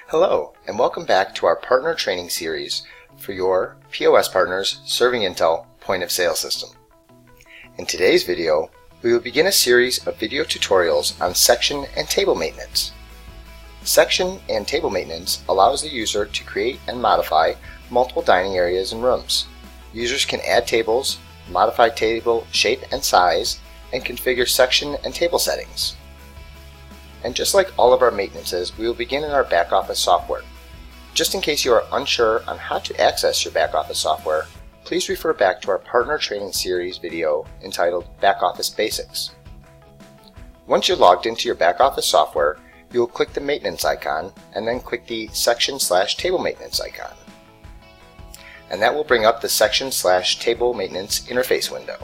Hello, and welcome back to our partner training series for your POS partners ServingIntel point of sale system. In today's video, we will begin a series of video tutorials on section and table maintenance. Section and table maintenance allows the user to create and modify multiple dining areas and rooms. Users can add tables, modify table shape and size, and configure section and table settings. And just like all of our maintenances, we will begin in our back office software. Just in case you are unsure on how to access your back office software, please refer back to our partner training series video entitled Back Office Basics. Once you're logged into your back office software, you will click the maintenance icon and then click the section/table maintenance icon. And that will bring up the section/table maintenance interface window.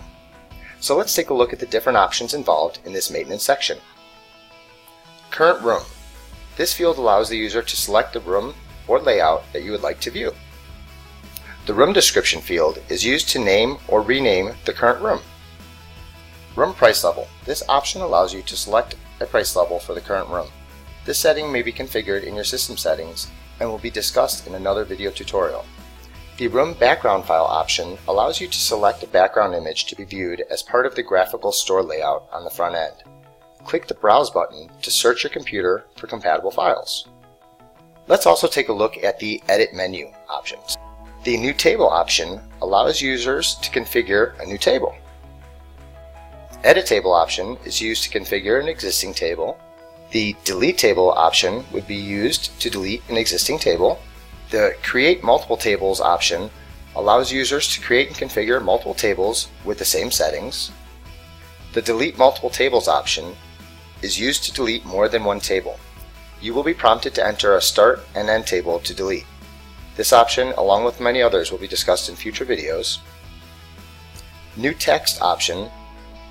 So let's take a look at the different options involved in this maintenance section. Current room. This field allows the user to select the room or layout that you would like to view. The room description field is used to name or rename the current room. Room price level. This option allows you to select a price level for the current room. This setting may be configured in your system settings and will be discussed in another video tutorial. The room background file option allows you to select a background image to be viewed as part of the graphical store layout on the front end. Click the Browse button to search your computer for compatible files. Let's also take a look at the Edit menu options. The New Table option allows users to configure a new table. Edit Table option is used to configure an existing table. The Delete Table option would be used to delete an existing table. The Create Multiple Tables option allows users to create and configure multiple tables with the same settings. The Delete Multiple Tables option is used to delete more than one table. You will be prompted to enter a start and end table to delete. This option, along with many others, will be discussed in future videos. New Text option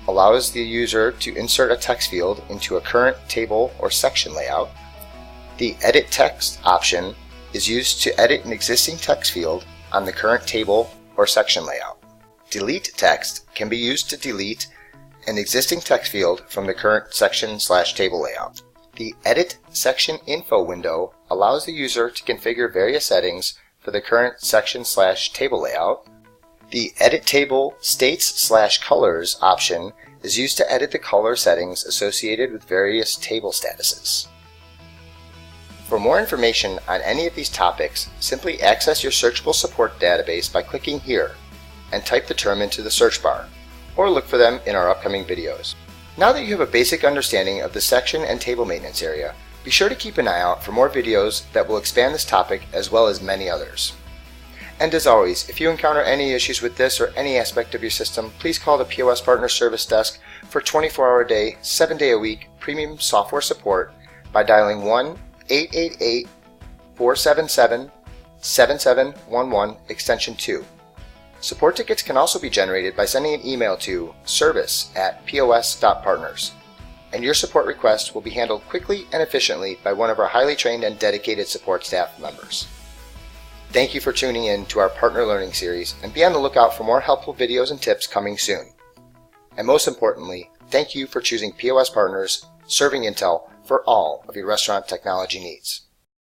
allows the user to insert a text field into a current table or section layout. The Edit Text option is used to edit an existing text field on the current table or section layout. Delete Text can be used to delete an existing text field from the current section/table layout. The Edit Section Info window allows the user to configure various settings for the current section/table layout. The Edit Table States/Colors option is used to edit the color settings associated with various table statuses. For more information on any of these topics, simply access your searchable support database by clicking here and type the term into the search bar, or look for them in our upcoming videos. Now that you have a basic understanding of the section and table maintenance area, be sure to keep an eye out for more videos that will expand this topic as well as many others. And as always, if you encounter any issues with this or any aspect of your system, please call the POS Partner Service Desk for 24-hour-a-day, 7-day-a-week premium software support by dialing 1-888-477-7711 extension 2. Support tickets can also be generated by sending an email to service@pos.partners, and your support request will be handled quickly and efficiently by one of our highly trained and dedicated support staff members. Thank you for tuning in to our Partner Learning Series, and be on the lookout for more helpful videos and tips coming soon. And most importantly, thank you for choosing POS Partners ServingIntel for all of your restaurant technology needs.